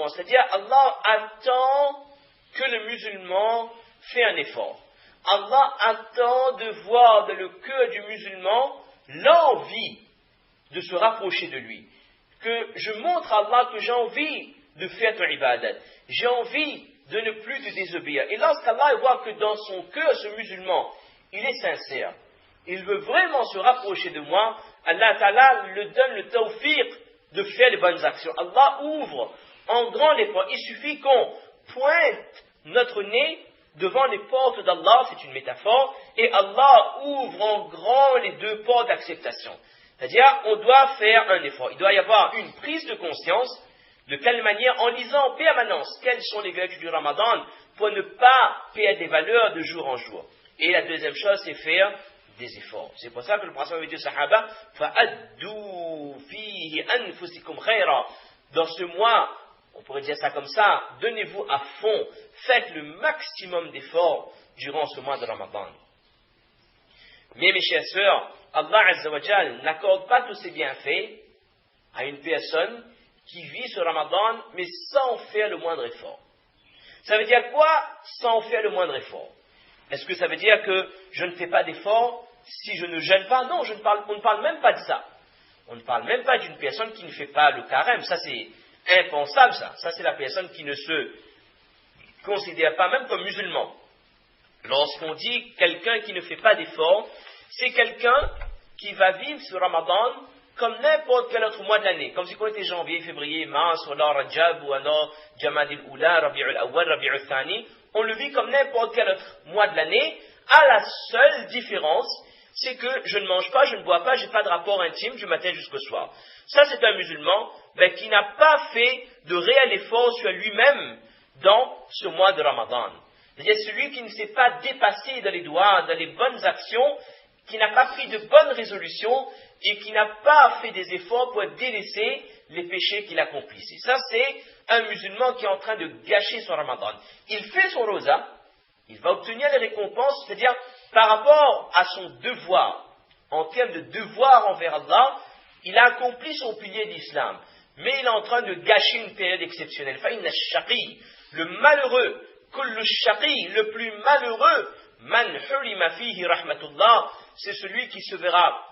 C'est-à-dire, Allah attend que le musulman fait un effort. Allah attend de voir dans le cœur du musulman l'envie de se rapprocher de lui. Que je montre à Allah que j'ai envie de faire ton ibadat. J'ai envie de ne plus te désobéir. Et lorsqu'Allah voit que dans son cœur, ce musulman, il est sincère, il veut vraiment se rapprocher de moi, Allah Ta'ala lui donne le tawfiq de faire les bonnes actions. Allah ouvre en grand les portes. Il suffit qu'on pointe notre nez devant les portes d'Allah, c'est une métaphore, et Allah ouvre en grand les deux portes d'acceptation. C'est-à-dire, on doit faire un effort. Il doit y avoir une prise de conscience. De quelle manière? En lisant en permanence quelles sont les vertus du Ramadan pour ne pas perdre des valeurs de jour en jour. Et la deuxième chose, c'est faire des efforts. C'est pour ça que le prophète avait dit aux Sahaba, فَأَدُّوا فِيهِ أَنفُسِكُمْ خَيْرًا. Dans ce mois, on pourrait dire ça comme ça, donnez-vous à fond, faites le maximum d'efforts durant ce mois de Ramadan. Mais mes chers sœurs, Allah Azza wa Jal n'accorde pas tous ses bienfaits à une personne qui vit ce Ramadan, mais sans faire le moindre effort. Ça veut dire quoi, sans faire le moindre effort? Est-ce que ça veut dire que je ne fais pas d'effort si je ne jeûne pas? Non, on ne parle même pas de ça. On ne parle même pas d'une personne qui ne fait pas le carême. Ça, c'est impensable, ça. Ça, c'est la personne qui ne se considère pas même comme musulman. Lorsqu'on dit quelqu'un qui ne fait pas d'effort, c'est quelqu'un qui va vivre ce Ramadan comme n'importe quel autre mois de l'année. Comme si on était janvier, février, mars, ou alors Rajab, ou alors Jamad al-Ula, Rabi'ul Awwal, Rabi'ul Thani. On le vit comme n'importe quel autre mois de l'année, à la seule différence, c'est que je ne mange pas, je ne bois pas, je n'ai pas de rapport intime du matin jusqu'au soir. Ça, c'est un musulman qui n'a pas fait de réel effort sur lui-même dans ce mois de Ramadan. C'est-à-dire celui qui ne s'est pas dépassé dans les doigts, dans les bonnes actions, qui n'a pas pris de bonnes résolutions et qui n'a pas fait des efforts pour délaisser les péchés qu'il accomplissait. Ça, c'est un musulman qui est en train de gâcher son Ramadan. Il fait son rosa, il va obtenir les récompenses, c'est-à-dire par rapport à son devoir, en termes de devoir envers Allah, il a accompli son pilier d'islam, mais il est en train de gâcher une période exceptionnelle. Fa'inna shaqi, le malheureux, kullu shaqi, le plus malheureux, man hurima fihi rahmatullah, c'est celui qui se verra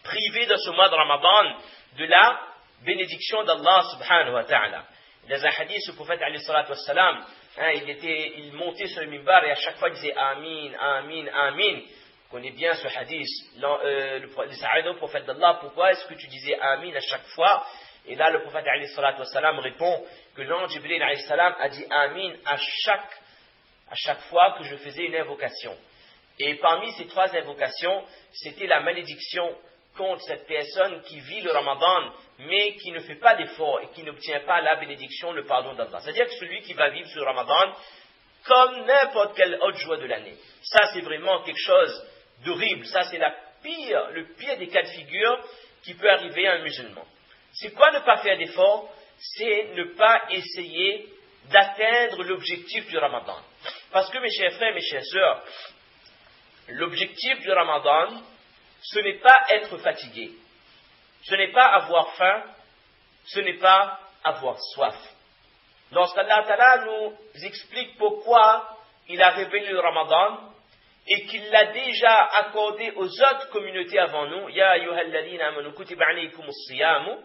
privé dans ce mois de Ramadan de la bénédiction d'Allah subhanahu wa ta'ala. Dans un hadith, le prophète alayhi salatu wassalam, il montait sur le minbar et à chaque fois il disait Amin, Amin, Amin. On connaît bien ce hadith. Le Sahaba au prophète d'Allah, pourquoi est-ce que tu disais Amin à chaque fois? Et là, le prophète alayhi salatu wassalam répond que l'ange Jibril alayhi salam a dit Amin à chaque fois que je faisais une invocation. Et parmi ces trois invocations, c'était la malédiction contre cette personne qui vit le Ramadan, mais qui ne fait pas d'effort et qui n'obtient pas la bénédiction, le pardon d'Allah. C'est-à-dire que celui qui va vivre ce Ramadan comme n'importe quelle autre joie de l'année. Ça, c'est vraiment quelque chose d'horrible. Ça, c'est le pire des cas de figure qui peut arriver à un musulman. C'est quoi ne pas faire d'effort? C'est ne pas essayer d'atteindre l'objectif du Ramadan. Parce que, mes chers frères, mes chères sœurs, l'objectif du Ramadan, ce n'est pas être fatigué, ce n'est pas avoir faim, ce n'est pas avoir soif. Lorsqu'Allah Ta'ala nous explique pourquoi il a révélé le Ramadan et qu'il l'a déjà accordé aux autres communautés avant nous, Ya ayyuhalladhina amanu kutiba alaykumus siyamu,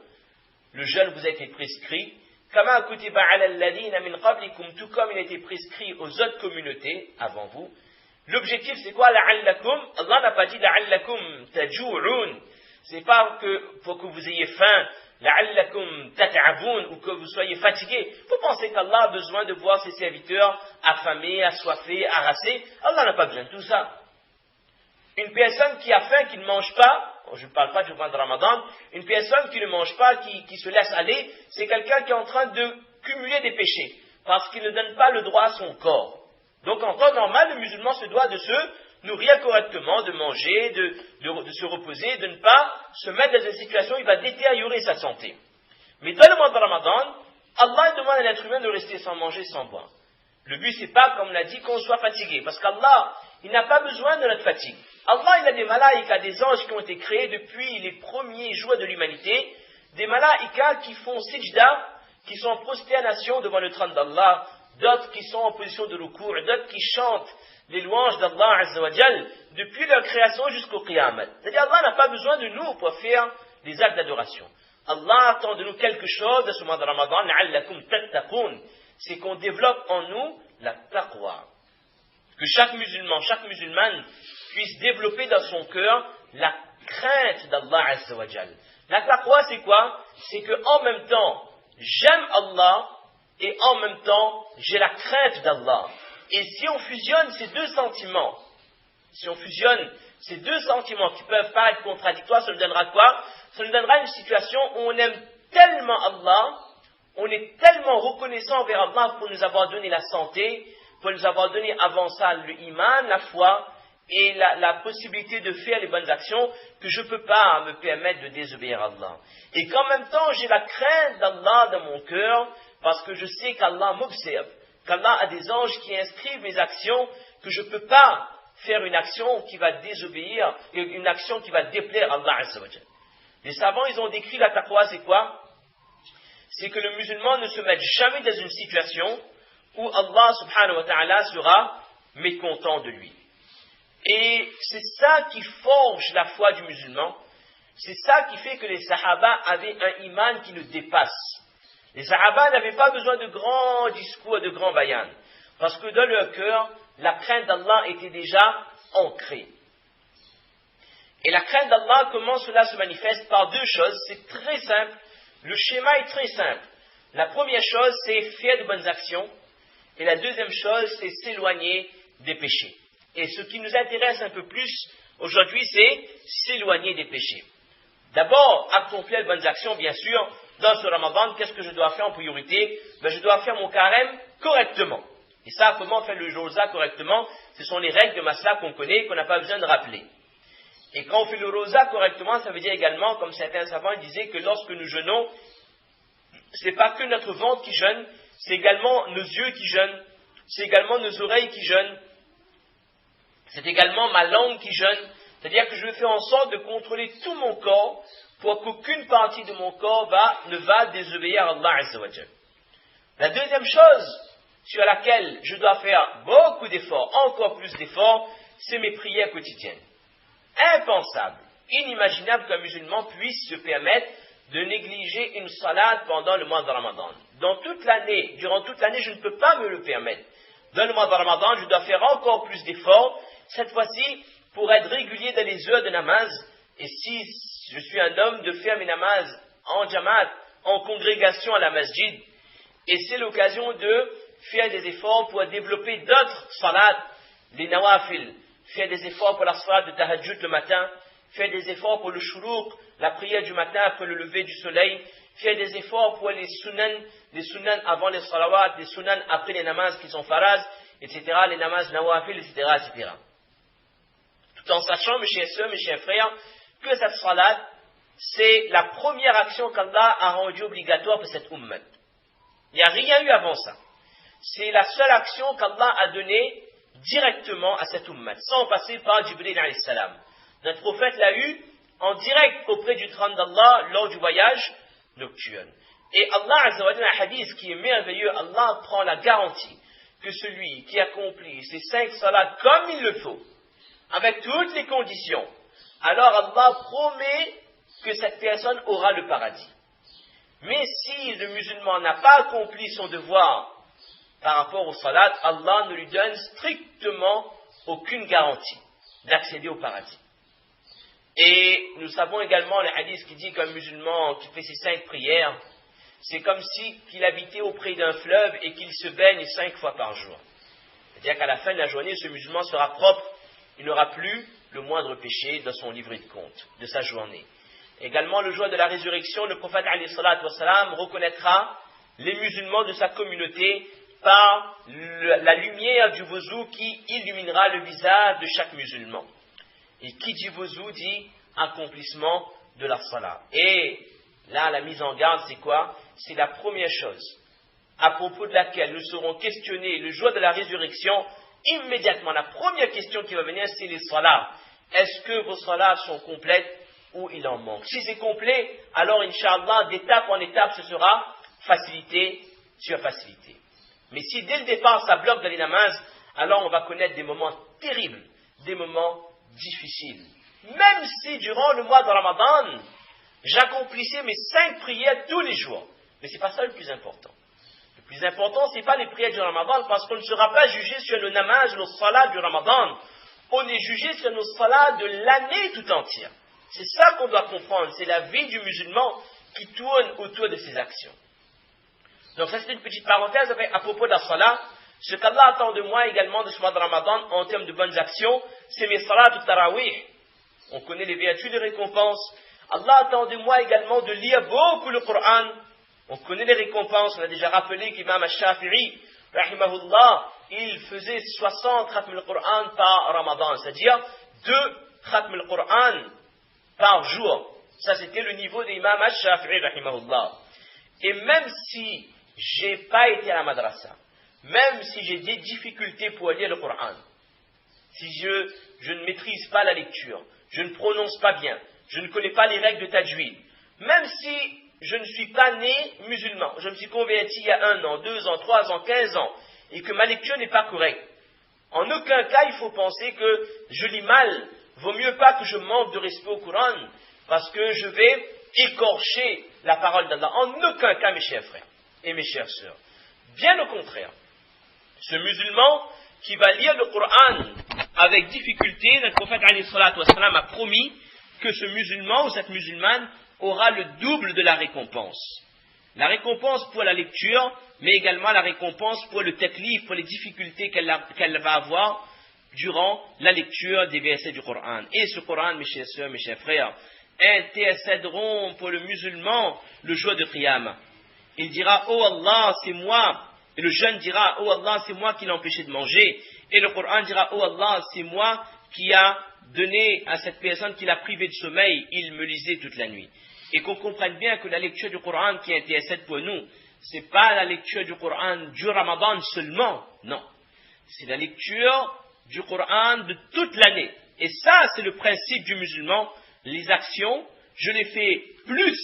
le jeûne vous a été prescrit, kama kutiba ala alladhina min qablikum, tout comme il a été prescrit aux autres communautés avant vous. L'objectif, c'est quoi? La'allakum. Allah n'a pas dit la'allakum tajou'un. C'est pas pour que vous ayez faim, la'allakum tat'abun, ou que vous soyez fatigués. Vous pensez qu'Allah a besoin de voir ses serviteurs affamés, assoiffés, harassés? Allah n'a pas besoin de tout ça. Une personne qui a faim, qui ne mange pas, je ne parle pas du mois de Ramadan, une personne qui ne mange pas, qui se laisse aller, c'est quelqu'un qui est en train de cumuler des péchés, parce qu'il ne donne pas le droit à son corps. Donc en temps normal, le musulman se doit de se nourrir correctement, de manger, de se reposer, de ne pas se mettre dans une situation où il va détériorer sa santé. Mais dans le mois de Ramadan, Allah demande à l'être humain de rester sans manger, sans boire. Le but, c'est pas, comme on l'a dit, qu'on soit fatigué, parce qu'Allah, il n'a pas besoin de notre fatigue. Allah, il a des malaïkas, des anges qui ont été créés depuis les premiers jours de l'humanité, des malaïkas qui font sijda, qui sont en prosternation devant le trône d'Allah, d'autres qui sont en position de ruku', d'autres qui chantent les louanges d'Allah Azza wa Jal depuis leur création jusqu'au Qiyamah. C'est-à-dire Allah n'a pas besoin de nous pour faire des actes d'adoration. Allah attend de nous quelque chose de ce mois de Ramadan, la'allakum tattaqun, c'est qu'on développe en nous la taqwa. Que chaque musulman, chaque musulmane puisse développer dans son cœur la crainte d'Allah Azza wa Jal. La taqwa c'est quoi? C'est que en même temps, j'aime Allah et en même temps, j'ai la crainte d'Allah. Et si on fusionne ces deux sentiments, qui peuvent paraître contradictoires, ça nous donnera quoi? Ça nous donnera une situation où on aime tellement Allah, on est tellement reconnaissant envers Allah pour nous avoir donné la santé, pour nous avoir donné avant ça le iman, la foi, et la possibilité de faire les bonnes actions, que je ne peux pas me permettre de désobéir à Allah. Et qu'en même temps, j'ai la crainte d'Allah dans mon cœur, parce que je sais qu'Allah m'observe, qu'Allah a des anges qui inscrivent mes actions, que je ne peux pas faire une action qui va désobéir, une action qui va déplaire à Allah Azza wa Jal. Les savants, ils ont décrit la taqwa, c'est quoi? C'est que le musulman ne se mette jamais dans une situation où Allah subhanahu wa ta'ala sera mécontent de lui. Et c'est ça qui forge la foi du musulman, c'est ça qui fait que les sahaba avaient un iman qui nous dépasse. Les sahaba n'avaient pas besoin de grands discours, de grands bayans, parce que dans leur cœur, la crainte d'Allah était déjà ancrée. Et la crainte d'Allah, comment cela se manifeste? Par deux choses, c'est très simple, le schéma est très simple. La première chose, c'est faire de bonnes actions, et la deuxième chose, c'est s'éloigner des péchés. Et ce qui nous intéresse un peu plus aujourd'hui, c'est s'éloigner des péchés. D'abord, accomplir de bonnes actions, bien sûr. Dans ce Ramadan, qu'est-ce que je dois faire en priorité? Je dois faire mon carême correctement. Et ça, comment faire le rosa correctement? Ce sont les règles de Masla qu'on connaît, qu'on n'a pas besoin de rappeler. Et quand on fait le rosa correctement, ça veut dire également, comme certains savants disaient, que lorsque nous jeûnons, c'est pas que notre ventre qui jeûne, c'est également nos yeux qui jeûnent, c'est également nos oreilles qui jeûnent, c'est également ma langue qui jeûne. C'est-à-dire que je vais faire en sorte de contrôler tout mon corps pour qu'aucune partie de mon corps ne va désobéir à Allah Azza wa Jal. La deuxième chose sur laquelle je dois faire beaucoup d'efforts, encore plus d'efforts, c'est mes prières quotidiennes. Impensable, inimaginable qu'un musulman puisse se permettre de négliger une salade pendant le mois de Ramadan. Durant toute l'année, je ne peux pas me le permettre. Dans le mois de Ramadan, je dois faire encore plus d'efforts, cette fois-ci, pour être régulier dans les heures de namaz, et si je suis un homme, de faire mes namaz en jamaat, en congrégation à la masjid, et c'est l'occasion de faire des efforts pour développer d'autres salades, les nawafil, faire des efforts pour la salat de tahajjud le matin, faire des efforts pour le shuruq, la prière du matin après le lever du soleil, faire des efforts pour les sunan avant les salawat, les sunan après les namaz qui sont faraz, etc., les namaz nawafil, etc., etc. Tout en sachant, mes chers sœurs, mes chers frères, que cette salat, c'est la première action qu'Allah a rendue obligatoire pour cette ummat. Il n'y a rien eu avant ça. C'est la seule action qu'Allah a donnée directement à cette ummat, sans passer par Jibril alayhi salam. Notre prophète l'a eu en direct auprès du trône d'Allah lors du voyage nocturne. Et Allah Azza wa Jalla, un hadith qui est merveilleux, Allah prend la garantie que celui qui accomplit ces 5 salats comme il le faut, avec toutes les conditions, alors Allah promet que cette personne aura le paradis. Mais si le musulman n'a pas accompli son devoir par rapport au salat, Allah ne lui donne strictement aucune garantie d'accéder au paradis. Et nous savons également le hadith qui dit qu'un musulman qui fait ses 5 prières, c'est comme si qu'il habitait auprès d'un fleuve et qu'il se baigne 5 fois par jour. C'est-à-dire qu'à la fin de la journée, ce musulman sera propre, il n'aura plus le moindre péché dans son livret de compte de sa journée. Également, le jour de la résurrection, le prophète alayhi salatu wassalam reconnaîtra les musulmans de sa communauté par la lumière du wuzu qui illuminera le visage de chaque musulman. Et qui dit wuzu dit accomplissement de la salat. Et là, la mise en garde, c'est quoi? C'est la première chose à propos de laquelle nous serons questionnés le jour de la résurrection. Immédiatement, la première question qui va venir, c'est les salats. Est-ce que vos salats sont complètes ou il en manque? Si c'est complet, alors, Inch'Allah, d'étape en étape, ce sera facilité sur facilité. Mais si dès le départ ça bloque dans les namazes, alors on va connaître des moments terribles, des moments difficiles. Même si durant le mois de Ramadan, j'accomplissais mes 5 prières tous les jours. Mais ce n'est pas ça le plus important. Le plus important, ce n'est pas les prières du Ramadan, parce qu'on ne sera pas jugé sur le namaz, le salat du Ramadan. On est jugé sur nos salats de l'année tout entière. C'est ça qu'on doit comprendre. C'est la vie du musulman qui tourne autour de ses actions. Donc ça c'est une petite parenthèse à propos de la salat. Ce qu'Allah attend de moi également de ce mois de Ramadan en termes de bonnes actions, c'est mes salats de tarawih. On connaît les vertus de récompense. Allah attend de moi également de lire beaucoup le Coran. On connaît les récompenses. On a déjà rappelé qu'Imam al-Shafi'i, rahimahullah, il faisait 60 khatm al-Qur'an par Ramadan, c'est-à-dire 2 khatm al-Qur'an par jour. Ça, c'était le niveau d'Imam al-Shafi'i, rahimahullah. Et même si j'ai pas été à la madrasa, même si j'ai des difficultés pour lire le Coran, si je ne maîtrise pas la lecture, je ne prononce pas bien, je ne connais pas les règles de tajwid, même si je ne suis pas né musulman, je me suis converti il y a 1 an, 2 ans, 3 ans, 15 ans, et que ma lecture n'est pas correcte, en aucun cas il faut penser que je lis mal. Vaut mieux pas que je manque de respect au Coran, parce que je vais écorcher la parole d'Allah. En aucun cas, mes chers frères et mes chères sœurs. Bien au contraire, ce musulman qui va lire le Coran avec difficulté, notre prophète alayhi salatu wassalam a promis que ce musulman ou cette musulmane aura le double de la récompense. La récompense pour la lecture, mais également la récompense pour le taklif, pour les difficultés qu'elle va avoir durant la lecture des versets du Coran. Et ce Coran, mes chers sœurs, mes chers frères, intercéderont pour le musulman le jour de Qiyamah. Il dira, oh Allah, c'est moi. Et le jeune dira, oh Allah, c'est moi qui l'ai empêché de manger. Et le Coran dira, oh Allah, c'est moi qui a donné à cette personne qui l'a privé de sommeil. Il me lisait toute la nuit. Et qu'on comprenne bien que la lecture du Coran qui intercède pour nous, c'est pas la lecture du Coran du Ramadan seulement. Non. C'est la lecture du Coran de toute l'année. Et ça, c'est le principe du musulman. Les actions, je les fais plus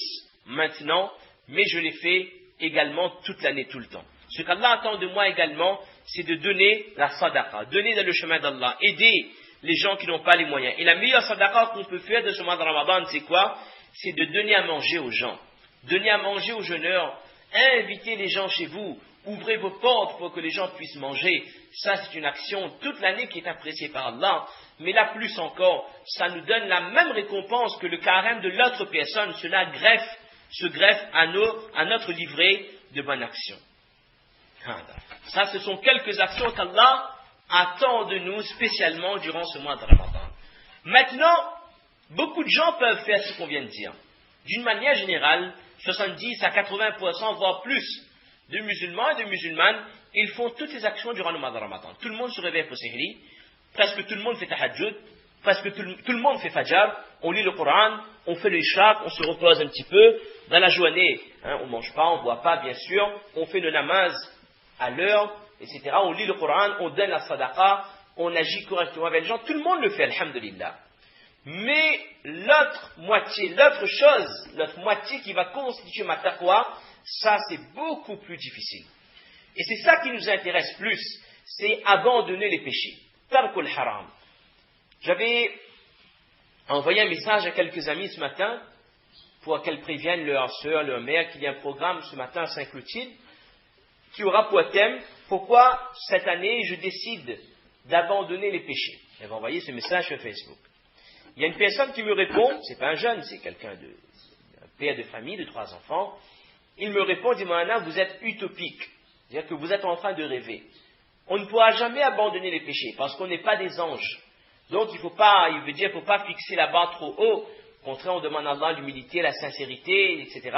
maintenant, mais je les fais également toute l'année, tout le temps. Ce qu'Allah attend de moi également, c'est de donner la sadaqa, donner dans le chemin d'Allah, aider les gens qui n'ont pas les moyens. Et la meilleure sadaqa qu'on peut faire de ce mois de Ramadan, c'est quoi? C'est de donner à manger aux gens, donner à manger aux jeûneurs, inviter les gens chez vous, ouvrez vos portes pour que les gens puissent manger. Ça, c'est une action toute l'année qui est appréciée par Allah. Mais là, plus encore, ça nous donne la même récompense que le carême de l'autre personne. Cela se greffe à notre livret de bonnes actions. Ça, ce sont quelques actions qu'Allah attend de nous spécialement durant ce mois de Ramadan. Maintenant, beaucoup de gens peuvent faire ce qu'on vient de dire. D'une manière générale, 70 à 80%, voire plus, de musulmans et de musulmanes, ils font toutes les actions durant le mois de Ramadan. Tout le monde se réveille pour Sihri, presque tout le monde fait tahajjud, presque tout le monde fait fajr, on lit le Coran, on fait le ishraq, on se repose un petit peu. Dans la journée, on ne mange pas, on ne boit pas, bien sûr, on fait le namaz à l'heure, etc. On lit le Coran, on donne la sadaqa, on agit correctement avec les gens. Tout le monde le fait, alhamdulillah. Mais l'autre moitié qui va constituer ma taqwa, ça c'est beaucoup plus difficile. Et c'est ça qui nous intéresse plus, c'est abandonner les péchés. Tarkul haram. J'avais envoyé un message à quelques amis ce matin pour qu'elles préviennent leur soeur, leur mère qu'il y a un programme ce matin à Saint-Clotilde qui aura pour thème pourquoi cette année je décide d'abandonner les péchés. Elle va envoyer ce message sur Facebook. Il y a une personne qui me répond, c'est pas un jeune, c'est quelqu'un un père de famille de 3 enfants. Il me répond, dit Moana, vous êtes utopique, c'est-à-dire que vous êtes en train de rêver. On ne pourra jamais abandonner les péchés parce qu'on n'est pas des anges. Donc il faut pas fixer la barre trop haut. Au contraire, on demande à Allah l'humilité, la sincérité, etc.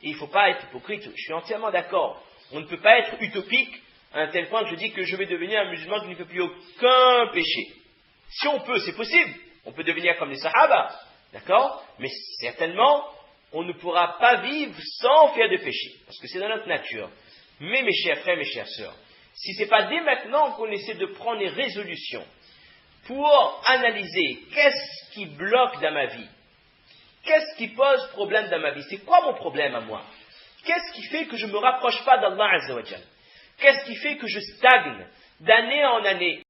Et il ne faut pas être hypocrite. Je suis entièrement d'accord. On ne peut pas être utopique à un tel point que je dis que je vais devenir un musulman qui ne fait plus aucun péché. Si on peut, c'est possible. On peut devenir comme les Sahaba, d'accord? Mais certainement, on ne pourra pas vivre sans faire de péché, parce que c'est dans notre nature. Mais mes chers frères, mes chères sœurs, si ce n'est pas dès maintenant qu'on essaie de prendre les résolutions pour analyser qu'est-ce qui bloque dans ma vie, qu'est-ce qui pose problème dans ma vie, c'est quoi mon problème à moi? Qu'est-ce qui fait que je ne me rapproche pas d'Allah Azza wa Jal? Qu'est-ce qui fait que je stagne d'année en année?